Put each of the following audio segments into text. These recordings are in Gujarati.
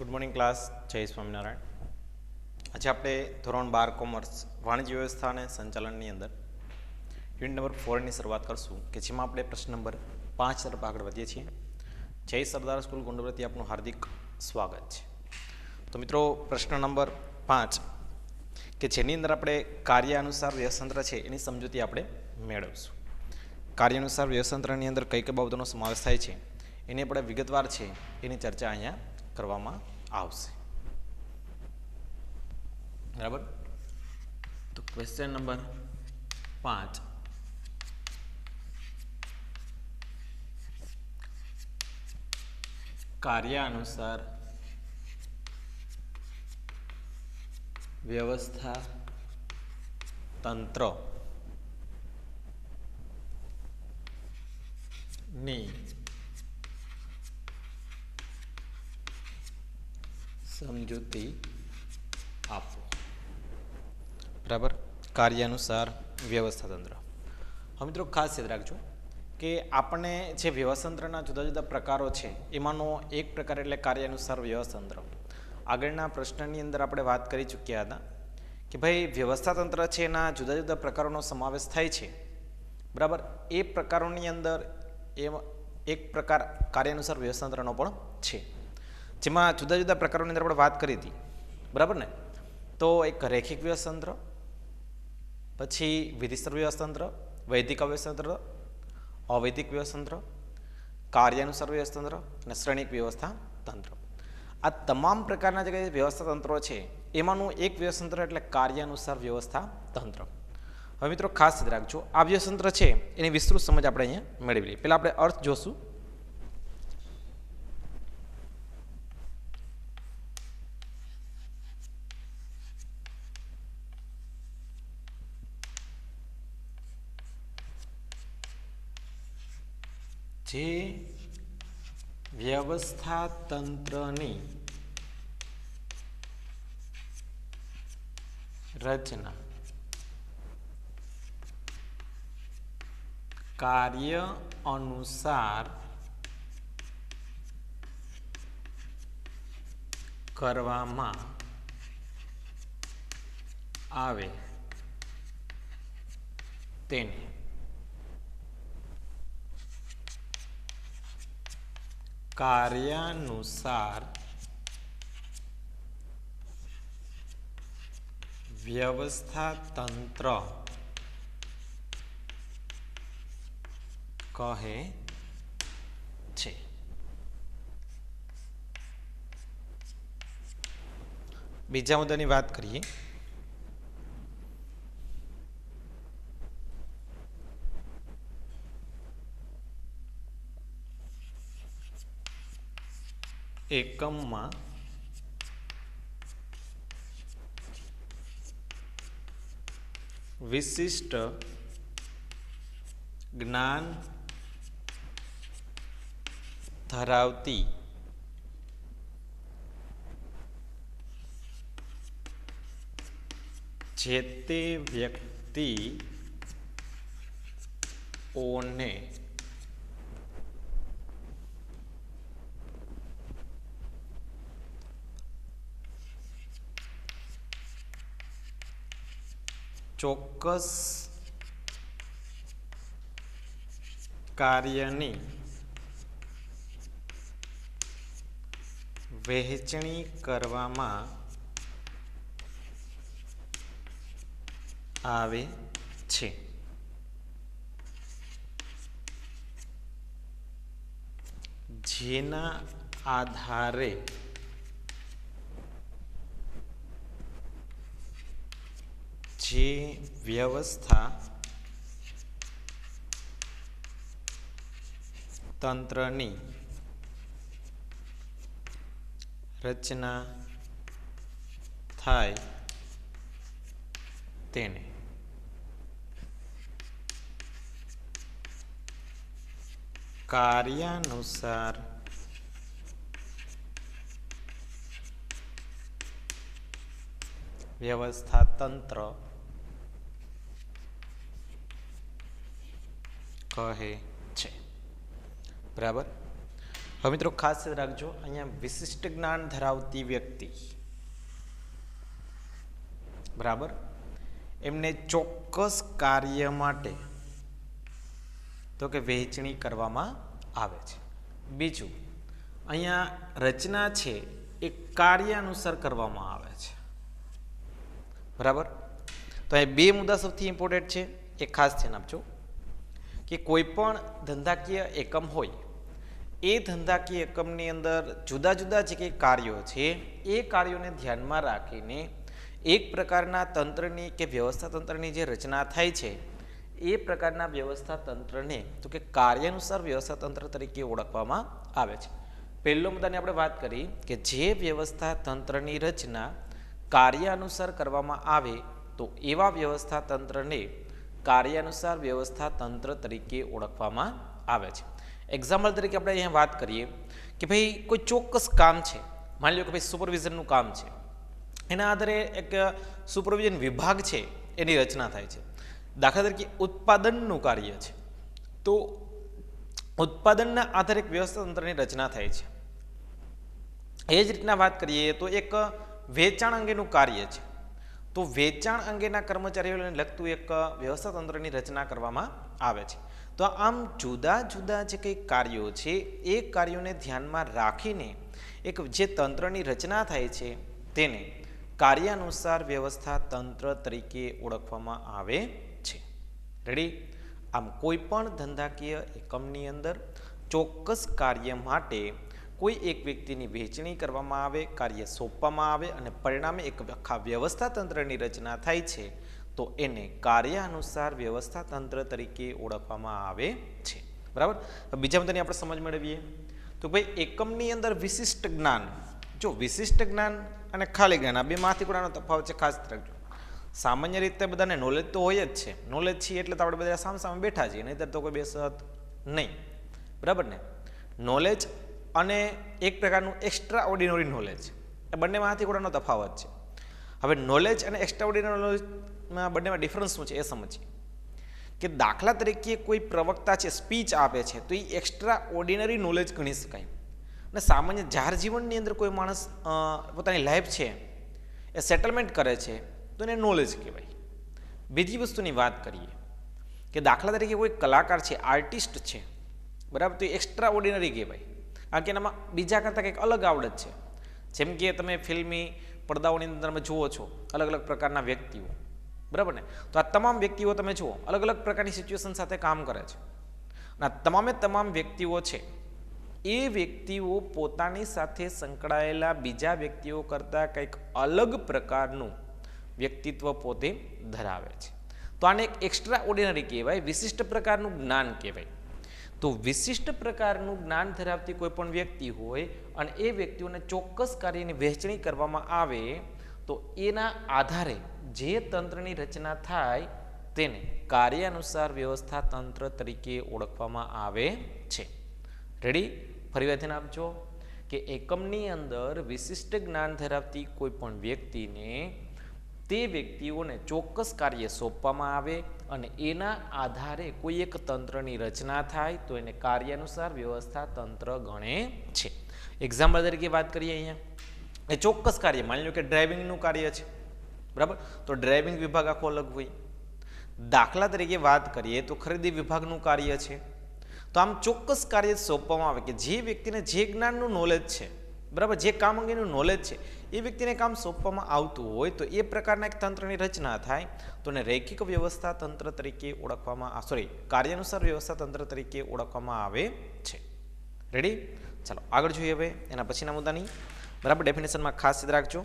Good morning class. જય સ્વામિનારાયણ. આજે આપણે ધોરણ 12 કોમર્સ વાણિજ્ય વ્યવસ્થા અને સંચાલનની અંદર યુનિટ નંબર 4ની શરૂઆત કરશું કે જેમાં આપણે પ્રશ્ન નંબર 5 તરફ આગળ વધીએ છીએ. જય સરદાર સ્કૂલ ગુંડવરથી આપનું હાર્દિક સ્વાગત છે. તો મિત્રો પ્રશ્ન નંબર 5 કે જેની અંદર આપણે કાર્ય અનુસાર વ્યયતંત્ર છે એની સમજૂતી આપણે મેળવશું. કાર્ય અનુસાર વ્યયતંત્રની અંદર કઈ કઈ બાબતોનો સમાવેશ થાય છે એની આપણે વિગતવાર છે એની ચર્ચા અહીંયા કરવામાં આવશે. બરાબર. તો ક્વેશ્ચન નંબર 5, કાર્ય અનુસાર વ્યવસ્થા તંત્ર ની સમજૂતી આપો. બરાબર. કાર્ય અનુસાર વ્યવસ્થા તંત્ર. હવે મિત્રો ખાસ યાદ રાખજો કે આપણને જે વ્યવસ્થાતંત્રના જુદા જુદા પ્રકારો છે એમાંનો એક પ્રકાર એટલે કાર્ય અનુસાર વ્યવસ્થાતંત્ર. આગળના પ્રશ્નની અંદર આપણે વાત કરી ચૂક્યા હતા કે ભાઈ વ્યવસ્થાતંત્ર છે એના જુદા જુદા પ્રકારોનો સમાવેશ થાય છે. બરાબર. એ પ્રકારોની અંદર એક પ્રકાર કાર્ય અનુસાર વ્યવસ્થાતંત્રનો પણ છે, જેમાં જુદા જુદા પ્રકારોની અંદર આપણે વાત કરી હતી. બરાબર ને. તો એક રેખિક વ્યવસ્થાતંત્ર, પછી વિધિસ્તર વ્યવસ્થાતંત્ર, વૈદિક વ્યવસ્થાતંત્ર, અવૈદિક વ્યવસ્થાતંત્ર, કાર્ય અનુસાર વ્યવસ્થાતંત્ર અને શ્રેણિક વ્યવસ્થા તંત્ર. આ તમામ પ્રકારના જે વ્યવસ્થા તંત્રો છે એમાંનું એક વ્યવસ્થાતંત્ર એટલે કાર્ય અનુસાર વ્યવસ્થા તંત્ર. હવે મિત્રો ખાસ યાદ રાખજો, આ વ્યવસ્થાતંત્ર છે એની વિસ્તૃત સમજ આપણે અહીંયા મેળવી લઈએ. પહેલા આપણે અર્થ જોશું. જે વ્યવસ્થા તંત્રની રચના કાર્ય અનુસાર કરવામાં આવે તેને કાર્યાનુસાર વ્યવસ્થા તંત્ર કહે છે. બીજા મુદ્દાની વાત કરીએ. એકમમાં વિશિષ્ટ જ્ઞાન ધરાવતી જે તે વ્યક્તિઓને ચોક્કસ કાર્યની વહેંચણી કરવામાં આવે છે. જેના આધારે જે વ્યવસ્થા તંત્રની રચના થાય તેને કાર્યાનુસાર વ્યવસ્થા તંત્ર કહે છે. બરાબર. હવે મિત્રો ખાસ યાદ રાખજો, અહીંયા વિશિષ્ટ જ્ઞાન ધરાવતી વ્યક્તિ, બરાબર, એમને ચોક્કસ કાર્ય માટે તો કે વહેંચણી કરવામાં આવે છે. બીજું, અહીંયા રચના છે એ કાર્ય અનુસાર કરવામાં આવે છે, બરાબર. તો અહીં બે મુદ્દા સૌથી ઇમ્પોર્ટન્ટ છે, એ ખાસ ધ્યાન આપજો કે કોઈ પણ ધંધાકીય એકમ હોય, એ ધંધાકીય એકમની અંદર જુદા જુદા જે કંઈ કાર્યો છે એ કાર્યોને ધ્યાનમાં રાખીને એક પ્રકારના તંત્રની કે વ્યવસ્થા તંત્રની જે રચના થાય છે એ પ્રકારના વ્યવસ્થા તંત્રને તો કે કાર્યાનુસાર વ્યવસ્થા તંત્ર તરીકે ઓળખવામાં આવે છે. પહેલો મુદ્દાની આપણે વાત કરી કે જે વ્યવસ્થા તંત્રની રચના કાર્ય અનુસાર કરવામાં આવે તો એવા વ્યવસ્થા તંત્રને કાર્યાનુસાર વ્યવસ્થા તંત્ર તરીકે ઓળખવામાં આવે છે. એક્ઝામ્પલ તરીકે આપણે અહીંયા વાત કરીએ કે ભાઈ કોઈ ચોક્કસ કામ છે, માની લો કે ભાઈ સુપરવિઝનનું કામ છે, એના આધારે એક સુપરવિઝન વિભાગ છે એની રચના થાય છે. દાખલા તરીકે ઉત્પાદનનું કાર્ય છે, તો ઉત્પાદનના આધારે એક વ્યવસ્થા તંત્રની રચના થાય છે. એ જ રીતના વાત કરીએ તો એક વેચાણ અંગેનું કાર્ય છે, તો વેચાણ અંગેના કર્મચારીઓને લગતું એક વ્યવસ્થા તંત્રની રચના કરવામાં આવે છે. તો આમ જુદા જુદા જે કંઈ કાર્યો છે એ કાર્યોને ધ્યાનમાં રાખીને એક જે તંત્રની રચના થાય છે તેને કાર્યાનુસાર વ્યવસ્થા તંત્ર તરીકે ઓળખવામાં આવે છે. રેડી? આમ કોઈ પણ ધંધાકીય એકમની અંદર ચોક્કસ કાર્ય માટે કોઈ એક વ્યક્તિની વહેંચણી કરવામાં આવે, કાર્ય સોંપવામાં આવે અને પરિણામે એક આખા વ્યવસ્થા તંત્રની રચના થાય છે, તો એને કાર્ય અનુસાર વ્યવસ્થા તંત્ર તરીકે ઓળખવામાં આવે છે. બરાબર? બીજા મુદ્દાની આપણે સમજ મેળવીએ તો ભાઈ એકમની અંદર વિશિષ્ટ જ્ઞાન, જો વિશિષ્ટ જ્ઞાન અને ખાલી જ્ઞાન, આ બે માંથી કોનો તફાવત છે ખાસ રાખજો. સામાન્ય રીતે બધાને નોલેજ તો હોય જ છે, નોલેજ છીએ એટલે તો આપણે બધા સામે સામે બેઠા છીએ, નહીંતર તો કોઈ બેસત નહીં. બરાબર ને? નોલેજ અને એક પ્રકારનું એક્સ્ટ્રા ઓર્ડિનરી નોલેજ, એ બંનેમાંથી કોનો તફાવત છે. હવે નોલેજ અને એક્સ્ટ્રા ઓર્ડિનરી નોલેજમાં બંનેમાં ડિફરન્સ શું છે એ સમજીએ. કે દાખલા તરીકે કોઈ પ્રવક્તા છે, સ્પીચ આપે છે, તો એ એક્સ્ટ્રા ઓર્ડિનરી નોલેજ ગણી શકાય. અને સામાન્ય જાહેર જીવનની અંદર કોઈ માણસ પોતાની લાઈફ છે એ સેટલમેન્ટ કરે છે તો એને નોલેજ કહેવાય. બીજી વસ્તુની વાત કરીએ કે દાખલા તરીકે કોઈ કલાકાર છે, આર્ટિસ્ટ છે, બરાબર, તો એ એક્સ્ટ્રા ઓર્ડિનરી કહેવાય, કારણ કે એનામાં બીજા કરતાં કંઈક અલગ આવડત છે. જેમ કે તમે ફિલ્મી પડદાઓની અંદર તમે જુઓ છો અલગ અલગ પ્રકારના વ્યક્તિઓ, બરાબર ને? તો આ તમામ વ્યક્તિઓ તમે જુઓ અલગ અલગ પ્રકારની સિચ્યુએશન સાથે કામ કરે છે. અને આ તમામે તમામ વ્યક્તિઓ છે એ વ્યક્તિઓ પોતાની સાથે સંકળાયેલા બીજા વ્યક્તિઓ કરતાં કંઈક અલગ પ્રકારનું વ્યક્તિત્વ પોતે ધરાવે છે. તો આને એક એક્સ્ટ્રા ઓર્ડિનરી કહેવાય, વિશિષ્ટ પ્રકારનું જ્ઞાન કહેવાય. તો વિશિષ્ટ પ્રકારનું જ્ઞાન ધરાવતી કોઈ પણ વ્યક્તિ હોય અને એ વ્યક્તિઓને ચોક્કસ કાર્યની વહેંચણી કરવામાં આવે તો એના આધારે જે તંત્રની રચના થાય તેને કાર્ય અનુસાર વ્યવસ્થા તંત્ર તરીકે ઓળખવામાં આવે છે. રેડી? ફરી વાર ધ્યાન આપજો કે એકમની અંદર વિશિષ્ટ જ્ઞાન ધરાવતી કોઈ પણ વ્યક્તિને તે વ્યક્તિઓને ચોક્કસ કાર્ય સોંપવામાં આવે અને એના આધારે કોઈ એક તંત્રની રચના થાય તો એને કાર્ય અનુસાર વ્યવસ્થા તંત્ર ગણે છે. એક્ઝામ્પલ તરીકે વાત કરીએ અહીંયા, એ ચોક્કસ કાર્ય, માની લો કે ડ્રાઇવિંગનું કાર્ય છે, બરાબર, તો ડ્રાઇવિંગ વિભાગ આખો અલગ હોય. દાખલા તરીકે વાત કરીએ તો ખરીદી વિભાગનું કાર્ય છે, તો આમ ચોક્કસ કાર્ય સોંપવામાં આવે કે જે વ્યક્તિને જે જ્ઞાનનું નોલેજ છે, બરાબર, જે કામ અંગેનું નોલેજ છે એ વ્યક્તિને કામ સોંપવામાં આવતું હોય તો એ પ્રકારના એક તંત્રની રચના થાય તો એને રૈખિક વ્યવસ્થા તંત્ર તરીકે ઓળખવામાં, કાર્યાનુસાર વ્યવસ્થા તંત્ર તરીકે ઓળખવામાં આવે છે. રેડી? ચાલો આગળ જોઈએ હવે એના પછીના મુદ્દાની. બરાબર, ડેફિનેશનમાં ખાસ યાદ રાખજો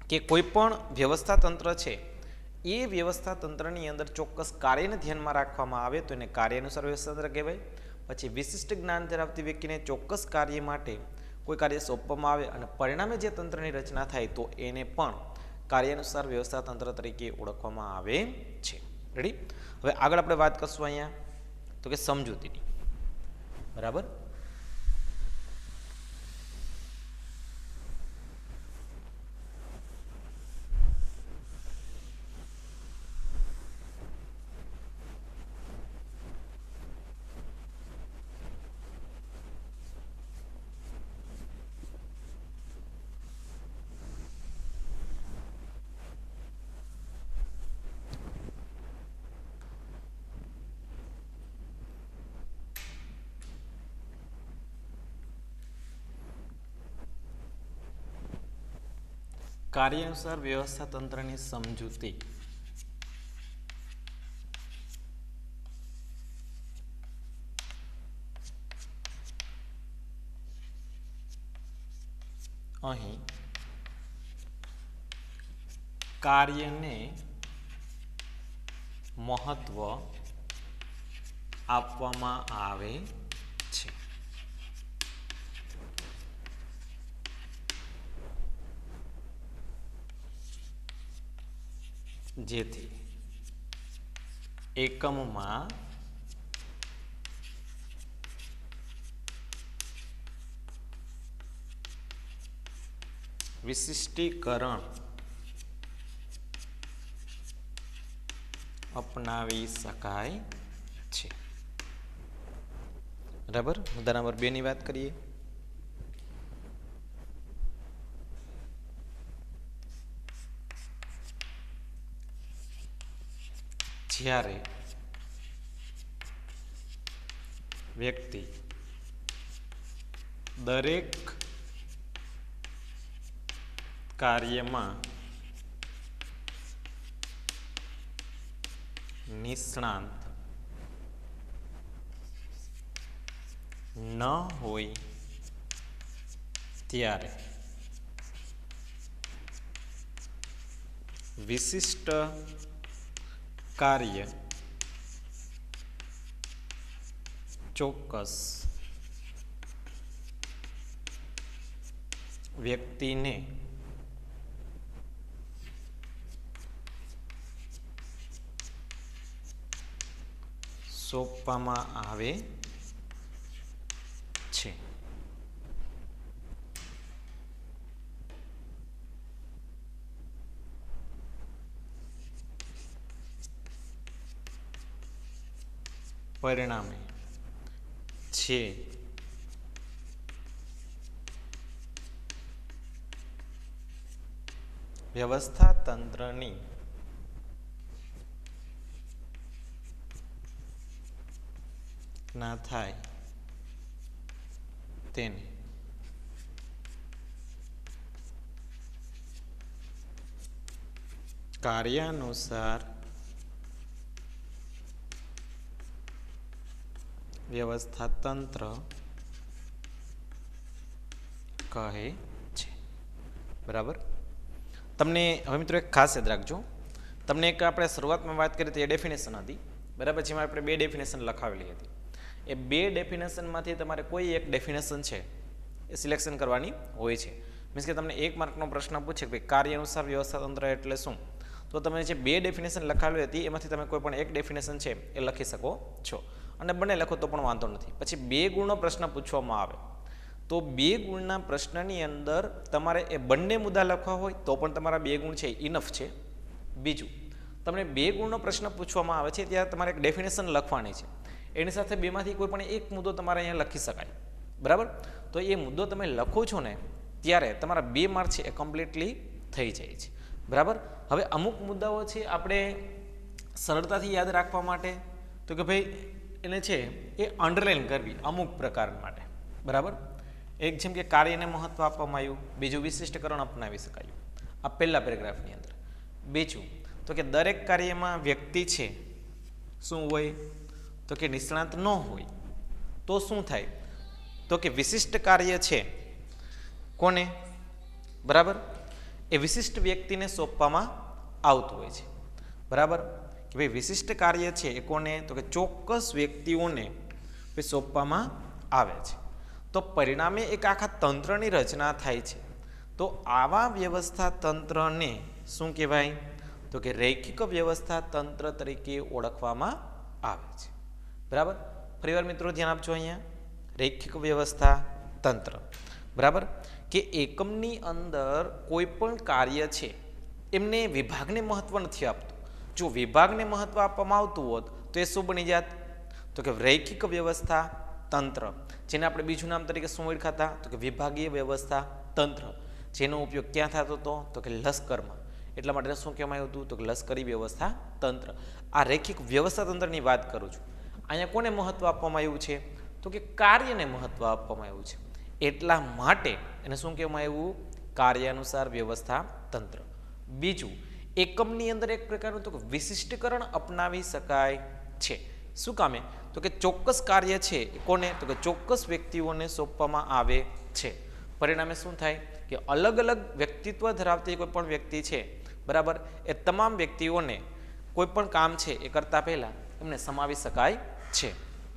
કે કોઈ પણ વ્યવસ્થા તંત્ર છે એ વ્યવસ્થા તંત્રની અંદર ચોક્કસ કાર્યને ધ્યાનમાં રાખવામાં આવે તો એને કાર્ય અનુસાર વ્યવસ્થા તંત્ર કહેવાય. પછી વિશિષ્ટ જ્ઞાન ધરાવતી વ્યક્તિને ચોક્કસ કાર્ય માટે કોઈ કાર્ય સોંપવામાં આવે અને પરિણામે જે તંત્રની રચના થાય તો એને પણ કાર્ય અનુસાર વ્યવસ્થા તંત્ર તરીકે ઓળખવામાં આવે છે. રેડી? હવે આગળ આપણે વાત કરશું અહીંયા તો કે સમજૂતીની. બરાબર? કાર્યાનુસાર વ્યવસ્થા તંત્રની સમજૂતી અહીં કાર્યને મહત્વ આપવામાં આવે છે. જેથી એકમમાં વિશિષ્ટીકરણ અપનાવી શકાય છે. બરાબર. મુદ્દા નંબર 2 ની વાત કરીએ. જ્યારે વ્યક્તિ દરેક કાર્યમાં નિષ્ણાંત ન હોય ત્યારે વિશિષ્ટ કાર્ય ચોક્કસ વ્યક્તિને સોંપવામાં આવે છે. પરિણામે છે વ્યવસ્થા તંત્રની ના થાય તેને કાર્યાનુસાર વ્યવસ્થા તંત્ર કહે છે. બરાબર. તમને હવે મિત્રો એક ખાસ યાદ રાખજો, તમને એક આપણે શરૂઆતમાં વાત કરી હતી એ ડેફિનેશન હતી. બરાબર. જેમાં આપણે 2 ડેફિનેશન લખાવેલી હતી. એ 2 ડેફિનેશનમાંથી તમારે કોઈ એક ડેફિનેશન છે એ સિલેક્શન કરવાની હોય છે. મીન્સ કે તમને 1 માર્કનો પ્રશ્ન પૂછે કે ભાઈ કાર્ય અનુસાર વ્યવસ્થા તંત્ર એટલે શું, તો તમે જે 2 ડેફિનેશન લખાવેલી હતી એમાંથી તમે કોઈ પણ એક ડેફિનેશન છે એ લખી શકો છો, અને બંને લખો તો પણ વાંધો નથી. પછી 2 ગુણનો પ્રશ્ન પૂછવામાં આવે તો 2 ગુણના પ્રશ્નની અંદર તમારે એ બંને મુદ્દા લખવા હોય તો પણ તમારા 2 ગુણ છે ઇનફ છે. બીજું, તમને 2 ગુણનો પ્રશ્ન પૂછવામાં આવે છે ત્યારે તમારે એક ડેફિનેશન લખવાની છે, એની સાથે 2માંથી કોઈ પણ એક મુદ્દો તમારે અહીંયા લખી શકાય. બરાબર. તો એ મુદ્દો તમે લખો છો ને ત્યારે તમારા 2 માર્ક છે એ કમ્પ્લીટલી થઈ જાય છે. બરાબર. હવે અમુક મુદ્દાઓ છે આપણે સરળતાથી યાદ રાખવા માટે તો કે ભાઈ એને છે એ અંડરલાઈન કરવી અમુક પ્રકાર માટે. બરાબર. એક જેમ કે કાર્યને મહત્વ આપવામાં આવ્યું, બીજું વિશિષ્ટકરણ અપનાવી શકાયું આ પહેલા પેરેગ્રાફની અંદર. બીજું તો કે દરેક કાર્યમાં વ્યક્તિ છે શું હોય તો કે નિષ્ણાંત ન હોય તો શું થાય તો કે વિશિષ્ટ કાર્ય છે કોને, બરાબર, એ વિશિષ્ટ વ્યક્તિને સોંપવામાં આવતું હોય છે. બરાબર. કે ભાઈ વિશિષ્ટ કાર્ય છે એ કોને તો કે ચોક્કસ વ્યક્તિઓને સોંપવામાં આવે છે. તો પરિણામે એક આખા તંત્રની રચના થાય છે. તો આવા વ્યવસ્થા તંત્રને શું કહેવાય તો કે રૈખિક વ્યવસ્થા તંત્ર તરીકે ઓળખવામાં આવે છે. બરાબર. ફરીવાર મિત્રો ધ્યાન આપજો અહીંયા રૈખિક વ્યવસ્થા તંત્ર. બરાબર. કે એકમની અંદર કોઈ પણ કાર્ય છે એમને વિભાગને મહત્વ નથી આપતું. જો વિભાગને મહત્વ આપવામાં આવતું હોત તો એ શું બની જાત તો કે રૈખિક વ્યવસ્થા તંત્ર, જેને આપણે બીજું નામ તરીકે શું ઓળખાતા તો કે વિભાગીય વ્યવસ્થા તંત્ર, જેનો ઉપયોગ ક્યાં થતો હતો તો કે લશ્કરમાં. એટલા માટે શું કહેવામાં આવ્યું હતું તો કે લશ્કરી વ્યવસ્થા તંત્ર. આ રૈખિક વ્યવસ્થા તંત્રની વાત કરું છું. અહીંયા કોને મહત્વ આપવામાં આવ્યું છે તો કે કાર્યને મહત્વ આપવામાં આવ્યું છે. એટલા માટે એને શું કહેવામાં આવ્યું કાર્યાનુસાર વ્યવસ્થા તંત્ર. બીજું, એકમની અંદર એક પ્રકારનું તો વિશિષ્ટીકરણ અપનાવી શકાય છે. શું કામે? તો કે ચોક્કસ કાર્ય છે કોને? તો કે ચોક્કસ વ્યક્તિઓને સોંપવામાં આવે છે. પરિણામે શું થાય કે અલગ અલગ વ્યક્તિત્વ ધરાવતી કોઈ પણ વ્યક્તિ છે, બરાબર, એ તમામ વ્યક્તિઓને કોઈ પણ કામ છે એ કરતા પહેલા એમને સમાવી શકાય છે.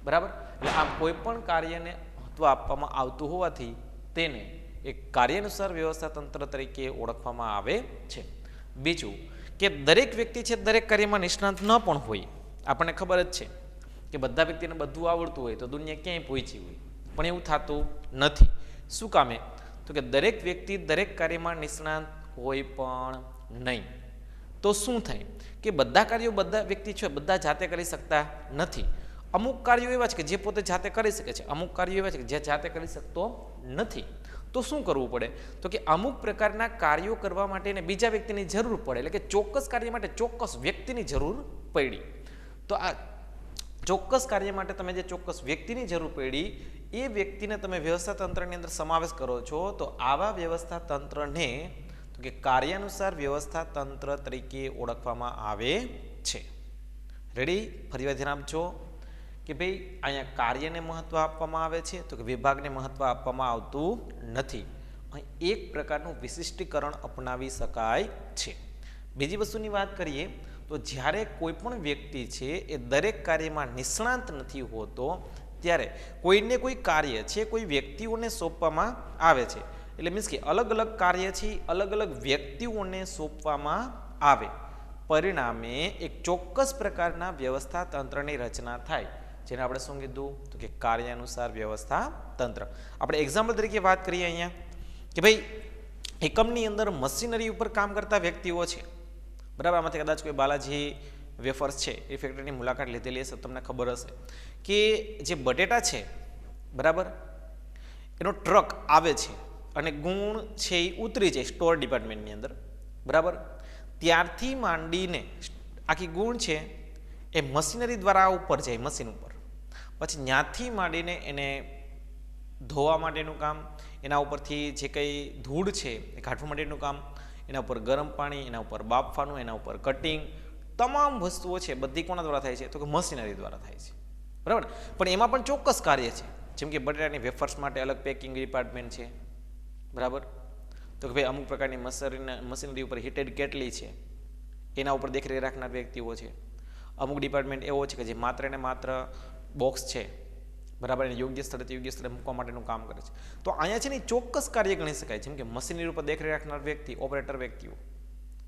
બરાબર. એટલે આમ કોઈ પણ કાર્યને મહત્વ આપવામાં આવતું હોવાથી તેને એક કાર્યાનુસાર વ્યવસ્થા તંત્ર તરીકે ઓળખવામાં આવે છે. બીજું કે દરેક વ્યક્તિ છે દરેક કાર્યમાં નિષ્ણાંત ન પણ હોય. આપણને ખબર જ છે કે બધા વ્યક્તિને બધું આવડતું હોય તો દુનિયા ક્યાંય પહોંચી હોય, પણ એવું થતું નથી. શું કામે? તો કે દરેક વ્યક્તિ દરેક કાર્યમાં નિષ્ણાંત હોય પણ નહીં. તો શું થાય કે બધા કાર્યો બધા વ્યક્તિ છે બધા જાતે કરી શકતા નથી. અમુક કાર્યો એવા છે કે જે પોતે જાતે કરી શકે છે, અમુક કાર્યો એવા છે કે જે જાતે કરી શકતો નથી. તો શું કરવું પડે? તો કે અમુક પ્રકારના કાર્યો કરવા માટે બીજા વ્યક્તિની જરૂર પડે. એટલે કે ચોક્કસ કાર્ય માટે ચોક્કસ વ્યક્તિની જરૂર પડી. તો આ ચોક્કસ કાર્ય માટે તમે જે ચોક્કસ વ્યક્તિની જરૂર પડી એ વ્યક્તિને તમે વ્યવસ્થા તંત્રની અંદર સમાવેશ કરો છો. તો આવા વ્યવસ્થા તંત્રને તો કે કાર્યાનુસાર વ્યવસ્થા તંત્ર તરીકે ઓળખવામાં આવે છે. રેડી? ફરીવાર ધ્યાન આપજો કે ભાઈ અહીંયા કાર્યને મહત્વ આપવામાં આવે છે, તો કે વિભાગને મહત્વ આપવામાં આવતું નથી. અહીં એક પ્રકારનું વિશિષ્ટીકરણ અપનાવી શકાય છે. બીજી વસ્તુની વાત કરીએ તો જ્યારે કોઈ પણ વ્યક્તિ છે એ દરેક કાર્યમાં નિષ્ણાંત નથી હોતો ત્યારે કોઈને કોઈ કાર્ય છે કોઈ વ્યક્તિઓને સોંપવામાં આવે છે. એટલે મીન્સ કે અલગ અલગ કાર્ય છે અલગ અલગ વ્યક્તિઓને સોંપવામાં આવે. પરિણામે એક ચોક્કસ પ્રકારના વ્યવસ્થા તંત્રની રચના થાય, જેને આપણે શું કીધું? તો કે કાર્યાનુસાર વ્યવસ્થા તંત્ર. આપણે એક્ઝામ્પલ તરીકે વાત કરીએ અહીંયા કે ભાઈ એકમની અંદર મશીનરી ઉપર કામ કરતા વ્યક્તિઓ છે, બરાબર. આમાંથી કદાચ કોઈ બાલાજી વેફર્સ છે એ ફેક્ટરીની મુલાકાત લીધેલી હશે, તમને ખબર હશે કે જે બટેટા છે, બરાબર, એનો ટ્રક આવે છે અને ગુણ છે એ ઉતરી જાય સ્ટોર ડિપાર્ટમેન્ટની અંદર, બરાબર. ત્યારથી માંડીને આખી ગુણ છે એ મશીનરી દ્વારા ઉપર જાય મશીન ઉપર, પછી ત્યાંથી માંડીને એને ધોવા માટેનું કામ, એના ઉપરથી જે કંઈ ધૂળ છે એ કાઢવા માટેનું કામ, એના ઉપર ગરમ પાણી, એના ઉપર બાફવાનું, એના ઉપર કટિંગ, તમામ વસ્તુઓ છે બધી કોના દ્વારા થાય છે? તો કે મશીનરી દ્વારા થાય છે, બરાબર. પણ એમાં પણ ચોક્કસ કાર્ય છે. જેમ કે બટેટાની વેફર્સ માટે અલગ પેકિંગ ડિપાર્ટમેન્ટ છે, બરાબર. તો કે ભાઈ અમુક પ્રકારની મશીનરી ઉપર હીટેડ કેટલી છે એના ઉપર દેખરેખ રાખનાર વ્યક્તિઓ છે. અમુક ડિપાર્ટમેન્ટ એવો છે કે જે માત્ર ને માત્ર બોક્સ છે, બરાબર, એને યોગ્ય સ્થળેથી યોગ્ય સ્થળે મૂકવા માટેનું કામ કરે છે. તો અહીંયા છે ને ચોક્કસ કાર્ય ગણી શકાય, જેમ કે મશીનરી ઉપર દેખરેખ રાખનાર વ્યક્તિ, ઓપરેટર વ્યક્તિઓ,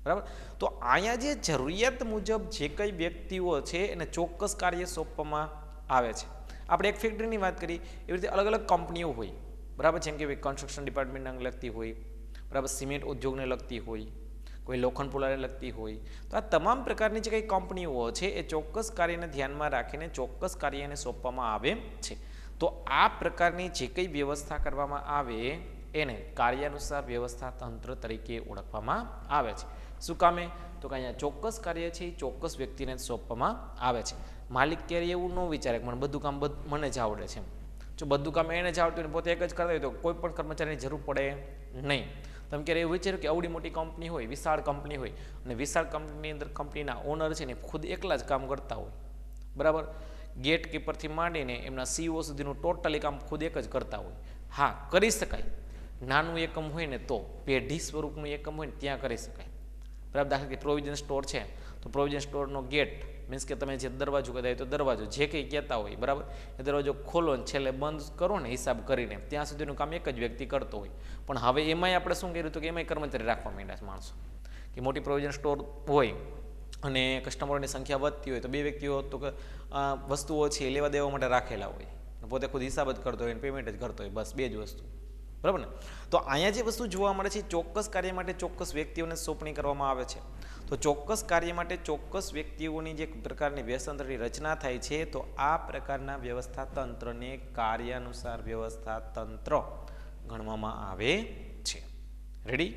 બરાબર. તો અહીંયા જે જરૂરિયાત મુજબ જે કંઈ વ્યક્તિઓ છે એને ચોક્કસ કાર્ય સોંપવામાં આવે છે. આપણે એક ફેક્ટરીની વાત કરી એવી રીતે અલગ અલગ કંપનીઓ હોય, બરાબર. જેમ કે કન્સ્ટ્રક્શન ડિપાર્ટમેન્ટને લગતી હોય, બરાબર, સિમેન્ટ ઉદ્યોગને લગતી હોય, કોઈ લોખંડ પુલાને લગતી હોય. તો આ તમામ પ્રકારની જે કંઈ કંપનીઓ છે એ ચોક્કસ કાર્યને ધ્યાનમાં રાખીને ચોક્કસ કાર્યને સોંપવામાં આવે છે. તો આ પ્રકારની જે કંઈ વ્યવસ્થા કરવામાં આવે એને કાર્યાનુસાર વ્યવસ્થા તંત્ર તરીકે ઓળખવામાં આવે છે. શું કામે? તો કે અહીંયા ચોક્કસ કાર્ય છે એ ચોક્કસ વ્યક્તિને સોંપવામાં આવે છે. માલિક ક્યારેય એવું ન વિચારે કે મને બધું કામ મને જ આવડે છે. જો બધું કામ એને જ આવડતું હોય પોતે એક જ કરતા હોય તો કોઈ પણ કર્મચારીની જરૂર પડે નહીં. તમે ક્યારે એવું વિચાર્યું કે આવડી મોટી કંપની હોય, વિશાળ કંપની હોય અને વિશાળ કંપનીની અંદર કંપનીના ઓનર છે ને ખુદ એકલા જ કામ કરતા હોય, બરાબર. ગેટ કીપરથી માંડીને એમના સીઈઓ સુધીનું ટોટલી કામ ખુદ એક જ કરતા હોય. હા, કરી શકાય. નાનું એકમ હોય ને તો પેઢી સ્વરૂપનું એકમ હોય ને ત્યાં કરી શકાય, બરાબર. દાખલા કે પ્રોવિઝન સ્ટોર છે તો પ્રોવિઝન સ્ટોરનો ગેટ મીન્સ કે તમે જે દરવાજો કદાય તો દરવાજો જે કંઈ કહેતા હોય, બરાબર, એ દરવાજો ખોલો ને છેલ્લે બંધ કરો ને હિસાબ કરીને ત્યાં સુધીનું કામ એક જ વ્યક્તિ કરતો હોય. પણ હવે એમાંય આપણે શું કર્યું હતું કે એમાંય કર્મચારી રાખવા માંડ્યા છે માણસો, કે મોટી પ્રોવિઝન સ્ટોર હોય અને કસ્ટમરોની સંખ્યા વધતી હોય તો બે વ્યક્તિઓ તો વસ્તુઓ છે લેવા દેવા માટે રાખેલા હોય, પોતે ખુદ હિસાબ જ કરતો હોય અને પેમેન્ટ જ કરતો હોય, બસ બે જ વસ્તુ, બરાબર ને. તો અહીંયા જે વસ્તુ જોવા મળે છે ચોક્કસ કાર્ય માટે ચોક્કસ વ્યક્તિઓને સોંપણી કરવામાં આવે છે. તો ચોક્કસ કાર્ય માટે ચોક્કસ વ્યક્તિઓની જે પ્રકારની વ્યવસ્થાતંત્રની રચના થાય છે તો આ પ્રકારના વ્યવસ્થા તંત્રને કાર્યાનુસાર વ્યવસ્થા તંત્ર ગણવામાં આવે છે. રેડી?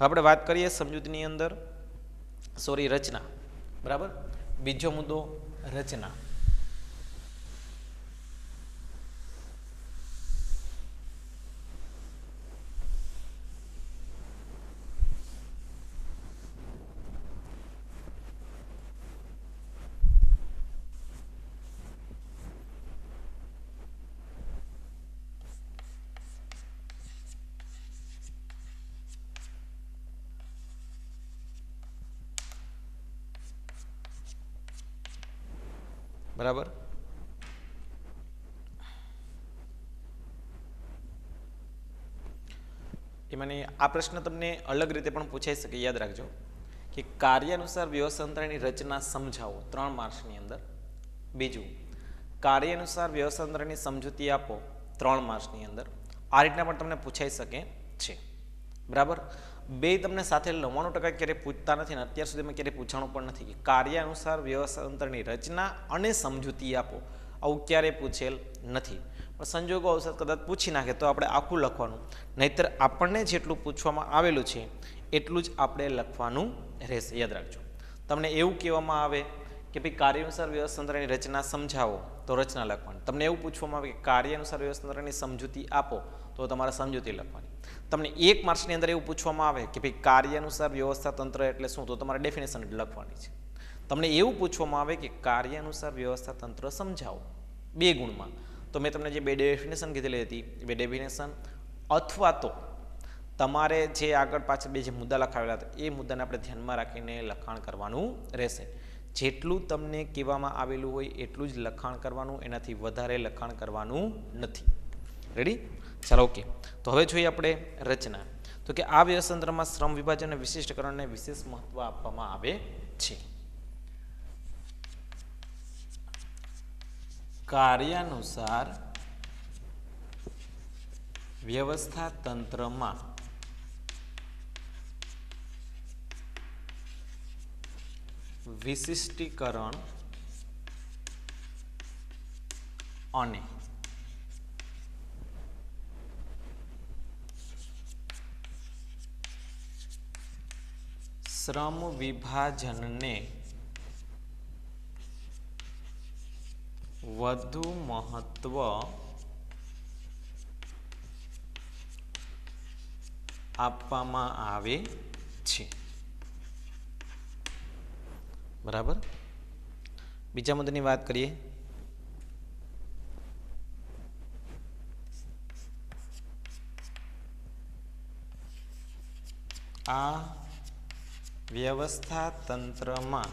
આપણે વાત કરીએ સમજૂતીની અંદર રચના, બરાબર. બીજો મુદ્દો રચના. બરાબર. એમાંની આ પ્રશ્ન તમને અલગ રીતે પણ પૂછાઈ શકે, યાદ રાખજો કે કાર્ય અનુસાર વ્યવસ્થાતંત્રની રચના સમજાવો 3 માર્ક્સની અંદર. બીજું, કાર્ય અનુસાર વ્યવસ્થાતંત્રની સમજૂતી આપો 3 માર્ક્સની અંદર. આ રીતના પણ તમને પૂછાઈ શકે છે. બરાબર. બે તમને સાથે 99% ક્યારેય પૂછતા નથી અને અત્યાર સુધીમાં ક્યારેય પૂછાણું પણ નથી કે કાર્ય અનુસાર વ્યવસ્થાતંત્રની રચના અને સમજૂતી આપો. આવું ક્યારેય પૂછેલ નથી. પણ સંજોગો અવસર કદાચ પૂછી નાખે તો આપણે આખું લખવાનું, નહીંતર આપણને જેટલું પૂછવામાં આવેલું છે એટલું જ આપણે લખવાનું રહેશે. યાદ રાખજો. તમને એવું કહેવામાં આવે કે ભાઈ કાર્ય અનુસાર વ્યવસ્થાતંત્રની રચના સમજાવો તો રચના લખવાની. તમને એવું પૂછવામાં આવે કે કાર્ય અનુસાર વ્યવસ્થાતંત્રની સમજૂતી આપો તો તમારે સમજૂતી લખવાની. તમને 1 માર્ક્સની અંદર એવું પૂછવામાં આવે કે ભાઈ કાર્ય અનુસાર વ્યવસ્થાતંત્ર એટલે શું, તો તમારે ડેફિનેશન લખવાની છે. તમને એવું પૂછવામાં આવે કે કાર્ય અનુસાર વ્યવસ્થાતંત્ર સમજાવો 2 ગુણમાં, તો મેં તમને જે 2 ડેફિનેશન કીધેલી હતી એ 2 ડેફિનેશન અથવા તો તમારે જે આગળ પાછળ 2 જે મુદ્દા લખાવેલા હતા એ મુદ્દાને આપણે ધ્યાનમાં રાખીને લખાણ કરવાનું રહેશે. જેટલું તમને કહેવામાં આવેલું હોય એટલું જ લખાણ કરવાનું, એનાથી વધારે લખાણ કરવાનું નથી. રેડી? ચાલો, ઓકે. તો હવે જોઈએ આપણે રચના. તો કે આ વ્યવસ્થાતંત્રમાં શ્રમ વિભાજન અને વિશિષ્ટકરણને વિશેષ મહત્વ આપવામાં આવે છે. કાર્યાનુસાર વ્યવસ્થાતંત્રમાં વિશિષ્ટીકરણ અને શ્રમ વિભાજનને વધુ મહત્વ આપવામાં આવે છે. બરાબર. બીજા મુદ્દાની વાત કરીએ. આ વ્યવસ્થાતંત્રમાં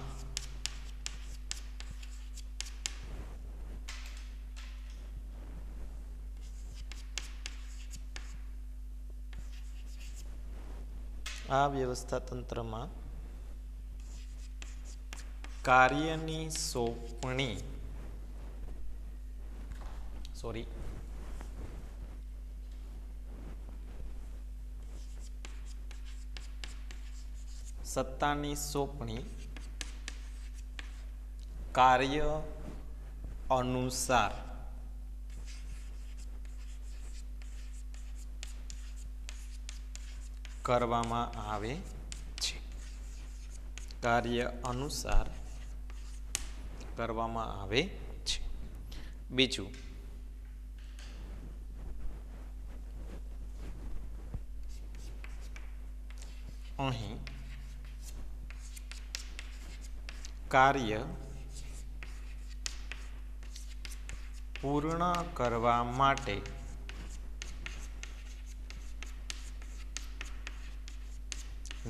કાર્યની સોંપણી સત્તાની સોંપણી કાર્ય અનુસાર કરવામાં આવે છે. કાર્ય અનુસાર કરવામાં આવે છે. બીજું, અહીં કાર્ય પૂર્ણ કરવા માટે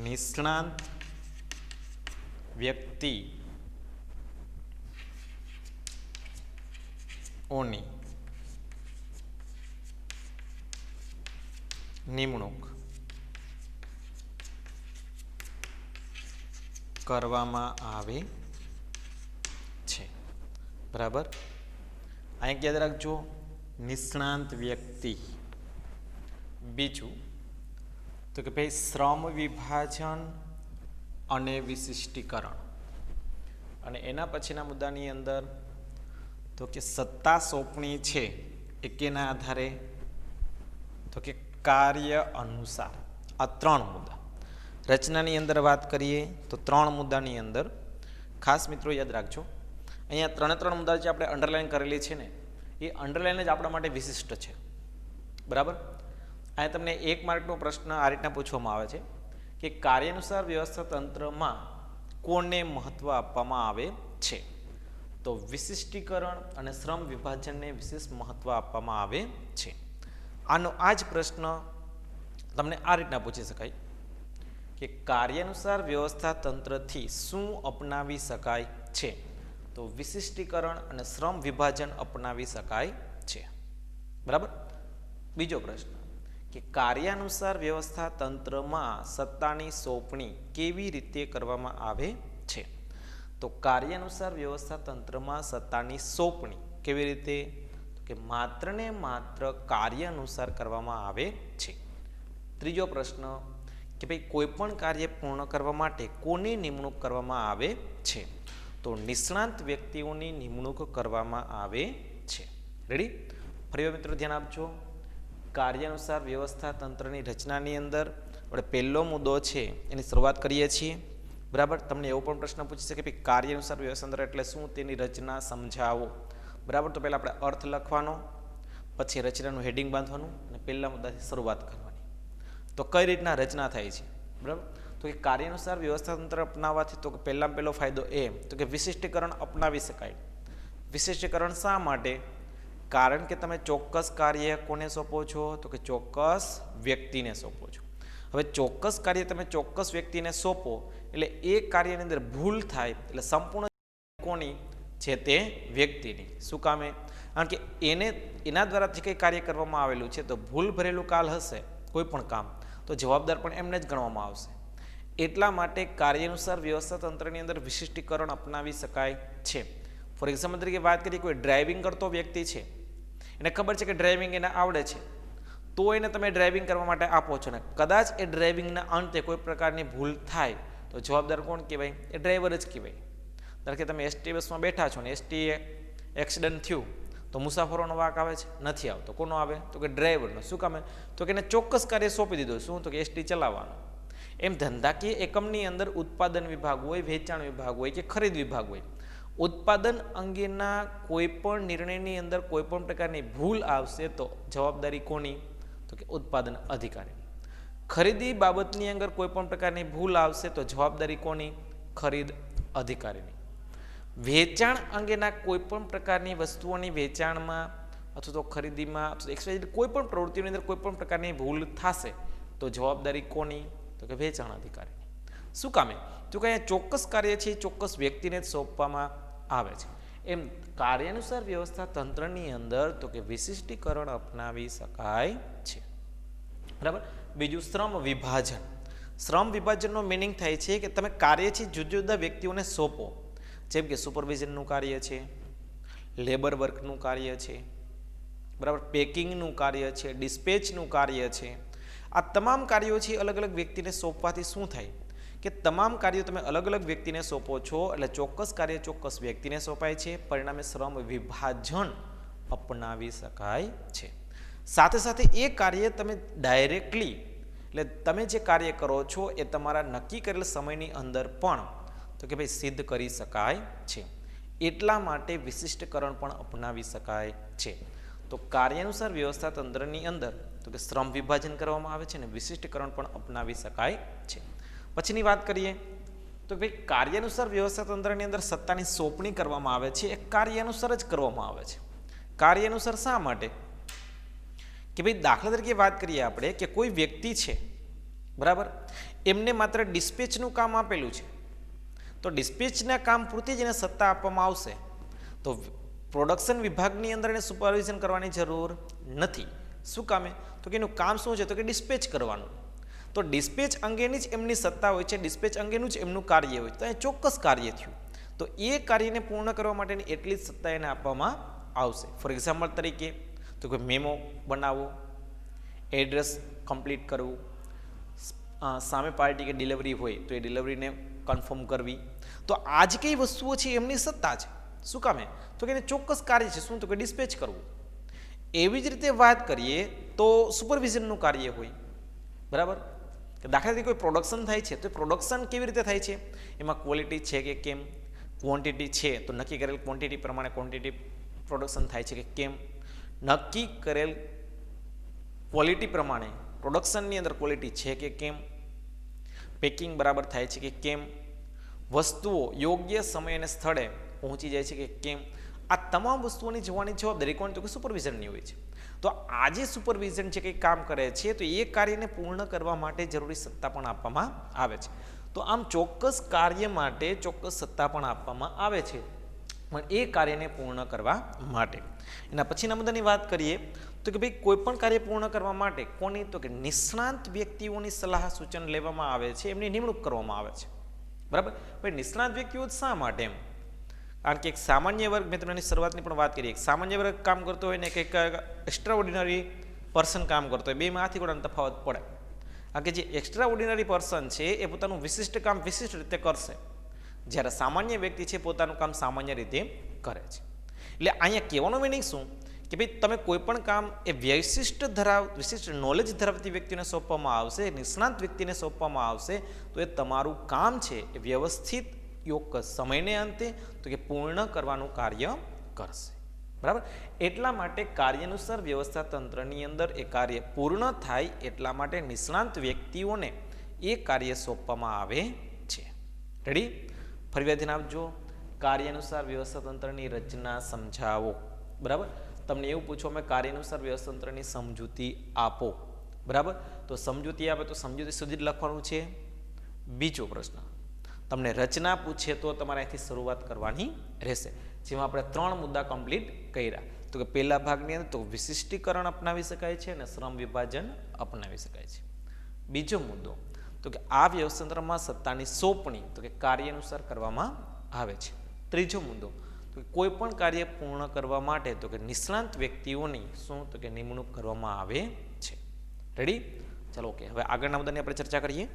નિષ્ણાત વ્યક્તિઓની નિમણૂક કરવામાં આવે છે. બરાબર. અહીં યાદ રાખજો, નિષ્ણાત વ્યક્તિ. બીજું તો કે ભાઈ શ્રમ વિભાજન અને વિશિષ્ટીકરણ. અને એના પછીના મુદ્દાની અંદર તો કે સત્તા સોંપણી છે એ કેના આધારે, તો કે કાર્ય અનુસાર. આ 3 મુદ્દા. રચનાની અંદર વાત કરીએ તો 3 મુદ્દાની અંદર ખાસ મિત્રો યાદ રાખજો, અહીંયા 3 મુદ્દા જે આપણે અંડરલાઈન કરેલી છે ને એ અંડરલાઈન જ આપણા માટે વિશિષ્ટ છે. બરાબર. અહીંયા તમને 1 માર્કનો પ્રશ્ન આ રીતના પૂછવામાં આવે છે કે કાર્યાનુસાર વ્યવસ્થાતંત્રમાં કોને મહત્વ આપવામાં આવે છે? તો વિશિષ્ટીકરણ અને શ્રમ વિભાજનને વિશેષ મહત્વ આપવામાં આવે છે. આનો આ જ પ્રશ્ન તમને આ રીતના પૂછી શકાય કે કાર્યાનુસાર વ્યવસ્થાતંત્રથી શું અપનાવી શકાય છે? તો તો વિશિષ્ટીકરણ અને શ્રમ વિભાજન અપનાવી શકાય છે. બરાબર. બીજો પ્રશ્ન કે કાર્યાનુસાર વ્યવસ્થા તંત્રમાં સત્તાની સોંપણી કેવી રીતે કરવામાં આવે છે? તો કાર્યાનુસાર વ્યવસ્થા તંત્રમાં સત્તાની સોંપણી કેવી રીતે? કે માત્ર ને માત્ર કાર્ય અનુસાર કરવામાં આવે છે. ત્રીજો પ્રશ્ન કે ભાઈ કોઈ પણ કાર્ય પૂર્ણ કરવા માટે કોની નિમણૂક કરવામાં આવે છે? તો નિષ્ણાંત વ્યક્તિઓની નિમણૂક કરવામાં આવે છે. રેડી? ફરી મિત્રો ધ્યાન આપજો. કાર્યાનુસાર વ્યવસ્થા તંત્રની રચનાની અંદર આપણે પહેલો મુદ્દો છે એની શરૂઆત કરીએ છીએ. બરાબર. તમને એવો પણ પ્રશ્ન પૂછી શકે કે કાર્યાનુસાર વ્યવસ્થા તંત્ર એટલે શું, તેની રચના સમજાવો. બરાબર. તો પહેલાં આપણે અર્થ લખવાનો, પછી રચનાનું હેડિંગ બાંધવાનું અને પહેલા મુદ્દાથી શરૂઆત કરવાની. તો કઈ રીતના રચના થાય છે? બરાબર. તો કે કાર્યાનુસાર વ્યવસ્થા તંત્ર અપનાવવાથી તો પહેલાં પહેલો ફાયદો એ તો કે વિશિષ્ટીકરણ અપનાવી શકાય. વિશિષ્ટીકરણ શા માટે? કારણ કે તમે ચોક્કસ કાર્ય કોને સોંપો છો? તો કે ચોક્કસ વ્યક્તિને સોંપો છો. હવે ચોક્કસ કાર્ય તમે ચોક્કસ વ્યક્તિને સોંપો એટલે એ કાર્યની અંદર ભૂલ થાય એટલે સંપૂર્ણ કોની છે? તે વ્યક્તિની. શું કામે? કારણ કે એના દ્વારા જે કંઈ કાર્ય કરવામાં આવેલું છે તો ભૂલ ભરેલું કાલ હશે કોઈ પણ કામ તો જવાબદાર પણ એમને જ ગણવામાં આવશે. એટલા માટે કાર્યાનુસાર વ્યવસ્થા તંત્રની અંદર વિશિષ્ટીકરણ અપનાવી શકાય છે. ફોર એક્ઝામ્પલ તરીકે વાત કરીએ, કોઈ ડ્રાઇવિંગ કરતો વ્યક્તિ છે, એને ખબર છે કે ડ્રાઇવિંગ એને આવડે છે, તો એને તમે ડ્રાઇવિંગ કરવા માટે આપો છો ને કદાચ એ ડ્રાઇવિંગના અંતે કોઈ પ્રકારની ભૂલ થાય તો જવાબદાર કોણ કહેવાય? એ ડ્રાઈવર જ કહેવાય. ધારો કે તમે એસટી બસમાં બેઠા છો ને એસટી એક્સિડન્ટ થયું તો મુસાફરોનો વાંક આવે છે? નથી આવતો. કોનો આવે? તો કે ડ્રાઈવરનો. શું કામે? તો કે એને ચોક્કસ કાર્ય સોંપી દીધું. શું? તો કે એસટી ચલાવવાનું. એમ ધંધાકીય એકમની અંદર ઉત્પાદન વિભાગ હોય, વેચાણ વિભાગ હોય કે ખરીદ વિભાગ હોય, ઉત્પાદન અંગેના કોઈ પણ નિર્ણયની અંદર કોઈ પણ પ્રકારની ભૂલ આવશે તો જવાબદારી કોની? તો કે ઉત્પાદન અધિકારીની. ખરીદી બાબતની અંદર કોઈ પણ પ્રકારની ભૂલ આવશે તો જવાબદારી કોની? ખરીદ અધિકારીની. વેચાણ અંગેના કોઈ પણ પ્રકારની વસ્તુઓની વેચાણમાં અથવા તો ખરીદીમાં અથવા કોઈ પણ પ્રવૃત્તિની અંદર કોઈ પણ પ્રકારની ભૂલ થશે તો જવાબદારી કોની? તો કે વેચાણ અધિકારીની. શું કામે? તો કે અહીંયા ચોક્કસ કાર્ય છે એ ચોક્કસ વ્યક્તિને જ સોંપવામાં આવે છે. એમ કાર્યાનુસાર વ્યવસ્થા તંત્રની અંદર તો કે વિશિષ્ટીકરણ અપનાવી શકાય છે. બરાબર. બીજું શ્રમ વિભાજન. શ્રમ વિભાજનનો મિનિંગ થાય છે કે તમે કાર્ય છે જુદા જુદા વ્યક્તિઓને સોંપો. જેમ કે સુપરવિઝનનું કાર્ય છે, લેબર વર્કનું કાર્ય છે, બરાબર, પેકિંગનું કાર્ય છે, ડિસ્પેચનું કાર્ય છે. આ તમામ કાર્યો છે અલગ અલગ વ્યક્તિને સોંપવાથી શું થાય કે તમામ કાર્યો તમે અલગ અલગ વ્યક્તિને સોંપો છો એટલે ચોક્કસ કાર્ય ચોક્કસ વ્યક્તિને સોંપાય છે. પરિણામે શ્રમ વિભાજન અપનાવી શકાય છે. સાથે સાથે એ કાર્ય તમે ડાયરેક્ટલી એટલે તમે જે કાર્ય કરો છો એ તમારા નક્કી કરેલ સમયની અંદર પણ તો કે ભાઈ સિદ્ધ કરી શકાય છે. એટલા માટે વિશિષ્ટકરણ પણ અપનાવી શકાય છે. તો કાર્યાનુસાર વ્યવસ્થા તંત્રની અંદર તો કે શ્રમ વિભાજન કરવામાં આવે છે અને વિશિષ્ટકરણ પણ અપનાવી શકાય છે. પછીની વાત કરીએ તો ભાઈ કાર્યાનુસાર વ્યવસ્થા તંત્રની અંદર સત્તાની સોંપણી કરવામાં આવે છે એ કાર્યાનુસાર જ કરવામાં આવે છે. કાર્યાનુસાર શા માટે? કે ભાઈ દાખલા તરીકે વાત કરીએ આપણે કે કોઈ વ્યક્તિ છે, બરાબર, એમને માત્ર ડિસ્પેચનું કામ આપેલું છે તો ડિસ્પેચના કામ પૂરતી જ એને સત્તા આપવામાં આવશે. તો પ્રોડક્શન વિભાગની અંદર એને સુપરવિઝન કરવાની જરૂર નથી. શું કામે? તો કે એનું કામ શું છે? તો કે ડિસ્પેચ કરવાનું. તો ડિસ્પેચ અંગેની જ એમની સત્તા હોય છે, ડિસ્પેચ અંગેનું જ એમનું કાર્ય હોય. તો એ ચોક્કસ કાર્ય થયું તો એ કાર્યને પૂર્ણ કરવા માટેની એટલી જ સત્તા એને આપવામાં આવશે. ફોર એક્ઝામ્પલ તરીકે તો કે મેમો બનાવવો, એડ્રેસ કમ્પ્લીટ કરવું, સામે પાર્ટી કે ડિલિવરી હોય તો એ ડિલિવરીને કન્ફર્મ કરવી. તો આ જ કઈ વસ્તુઓ છે એમની સત્તા છે. શું કામે? તો કે એને ચોક્કસ કાર્ય છે. શું? તો કે ડિસ્પેચ કરવું. એવી જ રીતે વાત કરીએ તો સુપરવિઝનનું કાર્ય હોય, બરાબર, કે દાખલા તરીકે કોઈ પ્રોડક્શન થાય છે તો પ્રોડક્શન કેવી રીતે થાય છે? એમાં ક્વોલિટી છે કે કેમ, ક્વોન્ટિટી છે તો નક્કી કરેલ ક્વોન્ટિટી પ્રમાણે ક્વોન્ટિટી પ્રોડક્શન થાય છે કે કેમ, નક્કી કરેલ ક્વોલિટી પ્રમાણે પ્રોડક્શનની અંદર ક્વોલિટી છે કે કેમ, પેકિંગ બરાબર થાય છે કે કેમ, વસ્તુઓ યોગ્ય સમય અને સ્થળે પહોંચી જાય છે કે કેમ. આ તમામ વસ્તુઓની જોવાની જવાબદારી કોણ? તો કે સુપરવિઝનની હોય છે. તો આ જે સુપરવિઝન છે કંઈ કામ કરે છે તો એ કાર્યને પૂર્ણ કરવા માટે જરૂરી સત્તા પણ આપવામાં આવે છે. તો આમ ચોક્કસ કાર્ય માટે ચોક્કસ સત્તા પણ આપવામાં આવે છે. પણ એ કાર્યને પૂર્ણ કરવા માટે. એના પછીના મુદ્દાની વાત કરીએ તો કે ભાઈ કોઈ પણ કાર્ય પૂર્ણ કરવા માટે કોની તો કે નિષ્ણાંત વ્યક્તિઓની સલાહ સૂચન લેવામાં આવે છે, એમની નિમણૂક કરવામાં આવે છે. બરાબર. ભાઈ નિષ્ણાંત વ્યક્તિઓ શા માટે એમ? કારણ કે એક સામાન્ય વર્ગ, મેં તમને શરૂઆતની પણ વાત કરી, એક સામાન્ય વર્ગ કામ કરતો હોય ને કંઈક એક્સ્ટ્રા ઓર્ડિનરી પર્સન કામ કરતો હોય, બેમાંથી પણ તફાવત પડે. કારણ કે જે એક્સ્ટ્રા ઓર્ડિનરી પર્સન છે એ પોતાનું વિશિષ્ટ કામ વિશિષ્ટ રીતે કરશે, જ્યારે સામાન્ય વ્યક્તિ છે પોતાનું કામ સામાન્ય રીતે કરે છે. એટલે અહીંયા કહેવાનો મિનિંગ શું કે ભાઈ તમે કોઈ પણ કામ એ વિશિષ્ટ નોલેજ ધરાવતી વ્યક્તિને સોંપવામાં આવશે, નિષ્ણાંત વ્યક્તિને સોંપવામાં આવશે, તો એ તમારું કામ છે એ વ્યવસ્થિત યોગ્ય સમયને અંતે તો કે પૂર્ણ કરવાનું કાર્ય કરશે. બરાબર. એટલા માટે કાર્યાનુસાર વ્યવસ્થા તંત્રની અંદર એ કાર્ય પૂર્ણ થાય એટલા માટે નિષ્ણાંત વ્યક્તિઓને એ કાર્ય સોંપવામાં આવે છે. રેડી? ફરી ધ્યાન આપજો. કાર્યાનુસાર વ્યવસ્થા તંત્રની રચના સમજાવો. બરાબર. તમને એવું પૂછો અમે કાર્યાનુસાર વ્યવસ્થા તંત્રની સમજૂતી આપો. બરાબર. તો સમજૂતી આપે તો સમજૂતી સુધી જ લખવાનું છે. બીજો પ્રશ્ન, તમને રચના પૂછે તો તમારે અહીંથી શરૂઆત કરવાની રહેશે, જેમાં આપણે 3 મુદ્દા કમ્પ્લીટ કર્યા. તો કે પહેલા ભાગની અંદર તો વિશિષ્ટીકરણ અપનાવી શકાય છે અને શ્રમ વિભાજન અપનાવી શકાય છે. બીજો મુદ્દો તો કે આ વ્યવસ્થાતંત્રમાં સત્તાની સોંપણી તો કે કાર્ય અનુસાર કરવામાં આવે છે. ત્રીજો મુદ્દો તો કોઈ પણ કાર્ય પૂર્ણ કરવા માટે તો કે નિષ્ણાંત વ્યક્તિઓની શું તો કે નિમણૂક કરવામાં આવે છે. રેડી? ચલો ઓકે, હવે આગળના મુદ્દાની આપણે ચર્ચા કરીએ.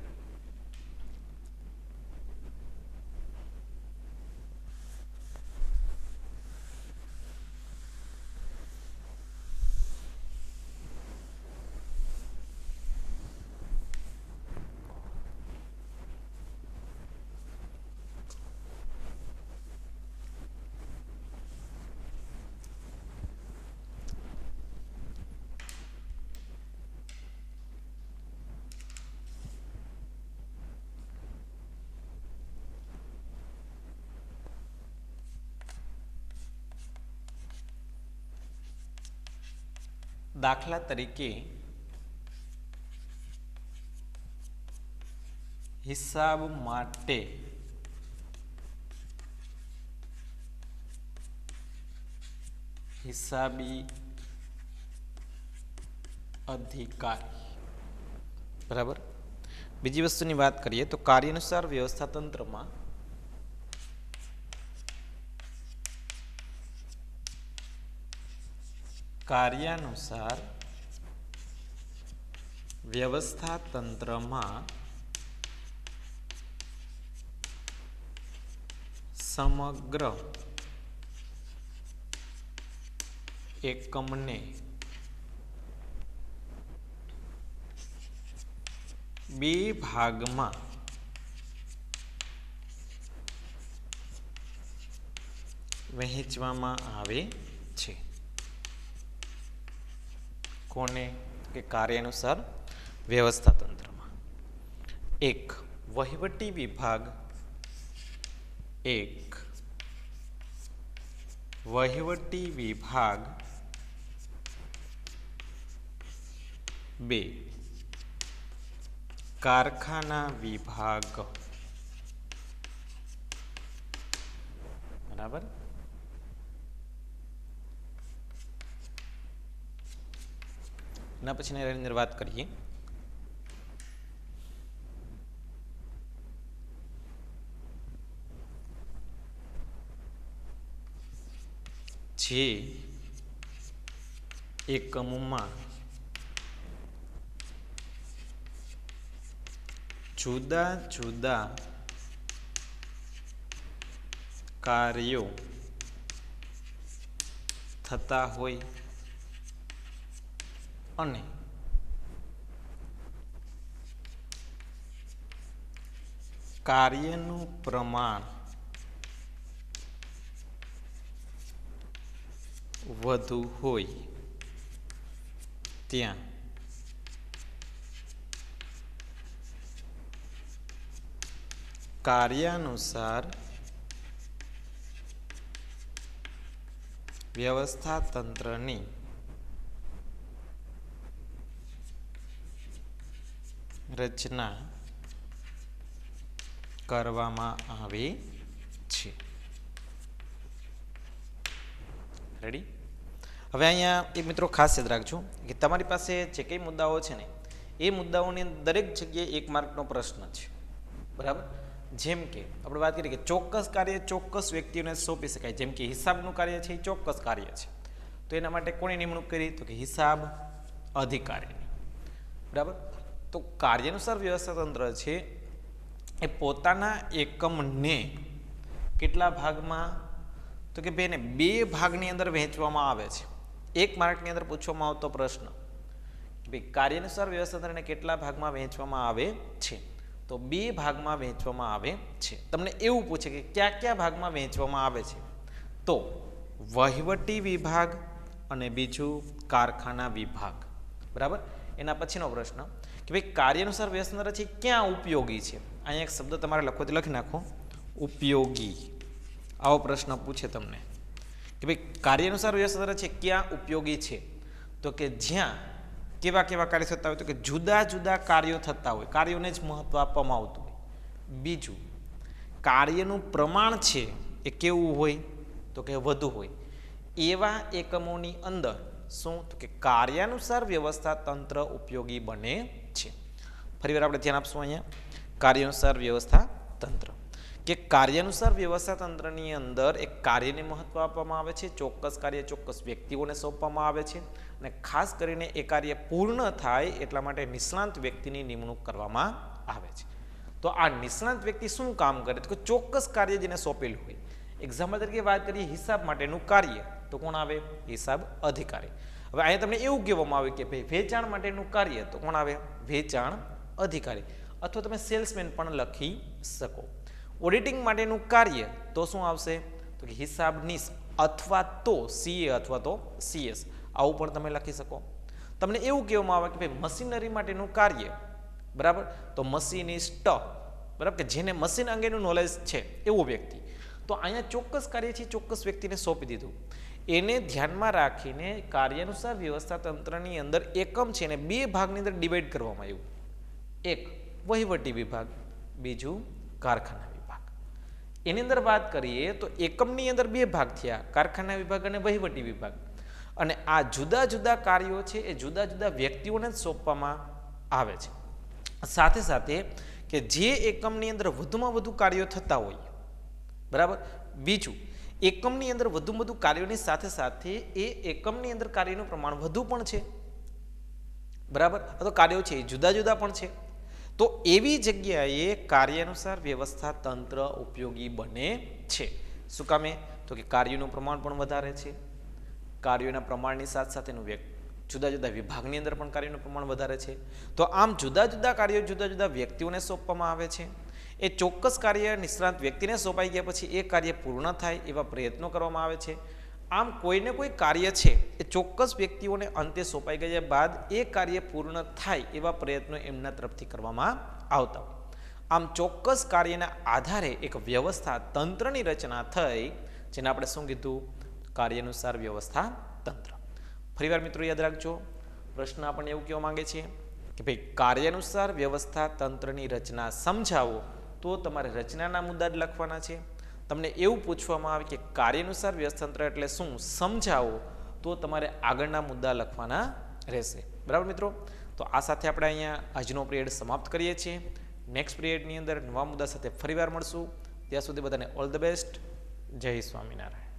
દાખલા તરીકે હિસાબ માટે હિસાબી અધિકારી. બરાબર. બીજી વસ્તુની વાત કરીએ તો કાર્યાનુસાર વ્યવસ્થા તંત્રમાં કાર્યાનુસાર વ્યવસ્થા તંત્રમાં સમગ્ર એકમને બે ભાગમાં વહેંચવામાં આવે છે. કોને? કે કાર્યાનુસાર વ્યવસ્થા તંત્રમાં. એક વહીવટી વિભાગ, એક વહીવટી વિભાગ, બે કારખાના વિભાગ. બરાબર. એના પછીની અંદર વાત કરીએ જે એકમમાં જુદા જુદા કાર્યો થતા હોય અને કાર્યનું પ્રમાણ વધુ હોય ત્યાં કાર્યાનુસાર વ્યવસ્થા તંત્રની રચના કરવામાં આવે છે. રેડી? હવે અહીંયા એક મિત્રો ખાસ યાદ રાખજો કે તમારી પાસે જે કંઈ મુદ્દાઓ છે ને એ મુદ્દાઓની દરેક જગ્યાએ 1 માર્કનો પ્રશ્ન છે, બરાબર? જેમ કે આપણે વાત કરીએ કે ચોક્કસ કાર્ય ચોક્કસ વ્યક્તિઓને સોંપી શકાય, જેમ કે હિસાબનું કાર્ય છે એ ચોક્કસ કાર્ય છે, તો એના માટે કોની નિમણૂક કરી? તો કે હિસાબ અધિકારીની, બરાબર? તો કાર્યાનુસાર વ્યવસ્થા તંત્ર છે એ પોતાના એકમને કેટલા ભાગમાં? તો કે બેને 2 ભાગની અંદર વહેંચવામાં આવે છે. 1 માર્કની અંદર પૂછવામાં આવતો પ્રશ્ન કે ભાઈ કાર્યાનુસાર વ્યવસ્થા તંત્રને કેટલા ભાગમાં વહેંચવામાં આવે છે? તો 2 ભાગમાં વહેંચવામાં આવે છે. તમને એવું પૂછે કે કયા કયા ભાગમાં વહેંચવામાં આવે છે? તો વહીવટી વિભાગ અને બીજું કારખાના વિભાગ, બરાબર? એના પછીનો પ્રશ્ન કે ભાઈ કાર્યાનુસાર વ્યવસ્થા તંત્ર છે ક્યાં ઉપયોગી છે? અહીંયા એક શબ્દ તમારે લખવો તો લખી નાખો, ઉપયોગી. આવો પ્રશ્ન પૂછે તમને કે ભાઈ કાર્યાનુસાર વ્યવસ્થા તંત્ર છે ક્યાં ઉપયોગી છે? તો કે જ્યાં કેવા કેવા કાર્ય થતા હોય? તો કે જુદા જુદા કાર્યો થતા હોય, કાર્યોને જ મહત્વ આપવામાં આવતું હોય. બીજું, કાર્યનું પ્રમાણ છે એ કેવું હોય? તો કે વધુ હોય. એવા એકમોની અંદર શું? તો કે કાર્યાનુસાર વ્યવસ્થા તંત્ર ઉપયોગી બને છે. ફરીવાર આપણે ધ્યાન આપશું અહીંયા કાર્યાનુસાર વ્યવસ્થા તંત્ર કે કાર્યાનુસાર વ્યવસ્થા તંત્રની અંદર એક કાર્યને મહત્વ આપવામાં આવે છે, ચોક્કસ કાર્ય ચોક્કસ વ્યક્તિઓને સોંપવામાં આવે છે અને ખાસ કરીને એ કાર્ય પૂર્ણ થાય એટલા માટે નિષ્ણાંત વ્યક્તિની નિમણૂક કરવામાં આવે છે. તો આ નિષ્ણાંત વ્યક્તિ શું કામ કરે? તો કે ચોક્કસ કાર્ય જેને સોંપેલું હોય. એક્ઝામ્પલ તરીકે વાત કરીએ હિસાબ માટેનું કાર્ય, તો કોણ આવે? હિસાબ અધિકારી. હવે અહીંયા તમને એવું કહેવામાં આવે કે ભાઈ વેચાણ માટેનું કાર્ય, તો કોણ આવે? વેચાણ અધિકારી. અથવા તમે સેલ્સમેન પણ લખી શકો. ઓડિટિંગ માટેનું કાર્ય તો શું આવશે? તો કે હિસાબનીશ અથવા તો સીએ અથવા તો સીએસ, આવું પણ તમે લખી શકો. તમને એવું કહેવામાં આવે કે ભાઈ મશીનરી માટેનું કાર્ય, બરાબર? તો મશીનિસ્ટ, બરાબર? કે જેને મશીન અંગેનું નોલેજ છે એવો વ્યક્તિ. તો અહીંયા ચોક્કસ કાર્ય છે ચોક્કસ વ્યક્તિને સોંપી દીધું. એને ધ્યાનમાં રાખીને કાર્યાનુસાર વ્યવસ્થા તંત્રની અંદર એકમ છે એને 2 ભાગની અંદર ડિવાઈડ કરવામાં આવ્યું. એક વહીવટી વિભાગ, બીજું કારખાના વિભાગ. એની અંદર વાત કરીએ તો એકમની અંદર 2 ભાગ થયા, કારખાના વિભાગ અને વહીવટી વિભાગ. અને આ જુદા જુદા કાર્યો છે એ જુદા જુદા વ્યક્તિઓને જ સોંપવામાં આવે છે. સાથે સાથે કે જે એકમની અંદર વધુમાં વધુ કાર્યો થતા હોય, બરાબર? બીજું, એકમની અંદર વધુ કાર્યોની સાથે સાથે એ એકમની અંદર કાર્યનું પ્રમાણ વધુ પણ છે, બરાબર? તો કાર્યો છે એ જુદા જુદા પણ છે. તો એવી જગ્યાએ કાર્યાનુસાર વ્યવસ્થા તંત્ર ઉપયોગી બને છે. શું કામે? તો કે કાર્યોનું પ્રમાણ પણ વધારે છે, કાર્યોના પ્રમાણની સાથે સાથેનું જુદા જુદા વિભાગની અંદર પણ કાર્યોનું પ્રમાણ વધારે છે. તો આમ જુદા જુદા કાર્યો જુદા જુદા વ્યક્તિઓને સોંપવામાં આવે છે. એ ચોક્કસ કાર્ય નિષ્ણાંત વ્યક્તિને સોંપાઈ ગયા પછી એ કાર્ય પૂર્ણ થાય એવા પ્રયત્નો કરવામાં આવે છે. આમ કોઈને કોઈ કાર્ય છે એ ચોક્કસ વ્યક્તિઓને અંતે સોંપાઈ ગયા બાદ એ કાર્ય પૂર્ણ થાય એવા પ્રયત્નો એમના તરફથી કરવામાં આવતા હોય. આમ ચોક્કસ કાર્યના આધારે એક વ્યવસ્થા તંત્રની રચના થઈ, જેને આપણે શું કીધું? કાર્યાનુસાર વ્યવસ્થા તંત્ર. ફરીવાર મિત્રો યાદ રાખજો, પ્રશ્ન આપણને એવું કહેવા માંગે છે કે ભાઈ કાર્યાનુસાર વ્યવસ્થા તંત્રની રચના સમજાવો, તો તમારે રચનાના મુદ્દા જ લખવાના છે. તમને એવું પૂછવામાં આવે કે કાર્યાનુસાર વ્યવસ્થા તંત્ર એટલે શું સમજાવો, તો તમારે આગળના મુદ્દા લખવાના રહેશે. બરાબર મિત્રો? તો આ સાથે આપણે અહીંયા આજનો પિરિયડ સમાપ્ત કરીએ છીએ. નેક્સ્ટ પિરિયડની અંદર નવા મુદ્દા સાથે ફરીવાર મળશું. ત્યાં સુધી બધાને ઓલ ધ બેસ્ટ. જય સ્વામિનારાયણ.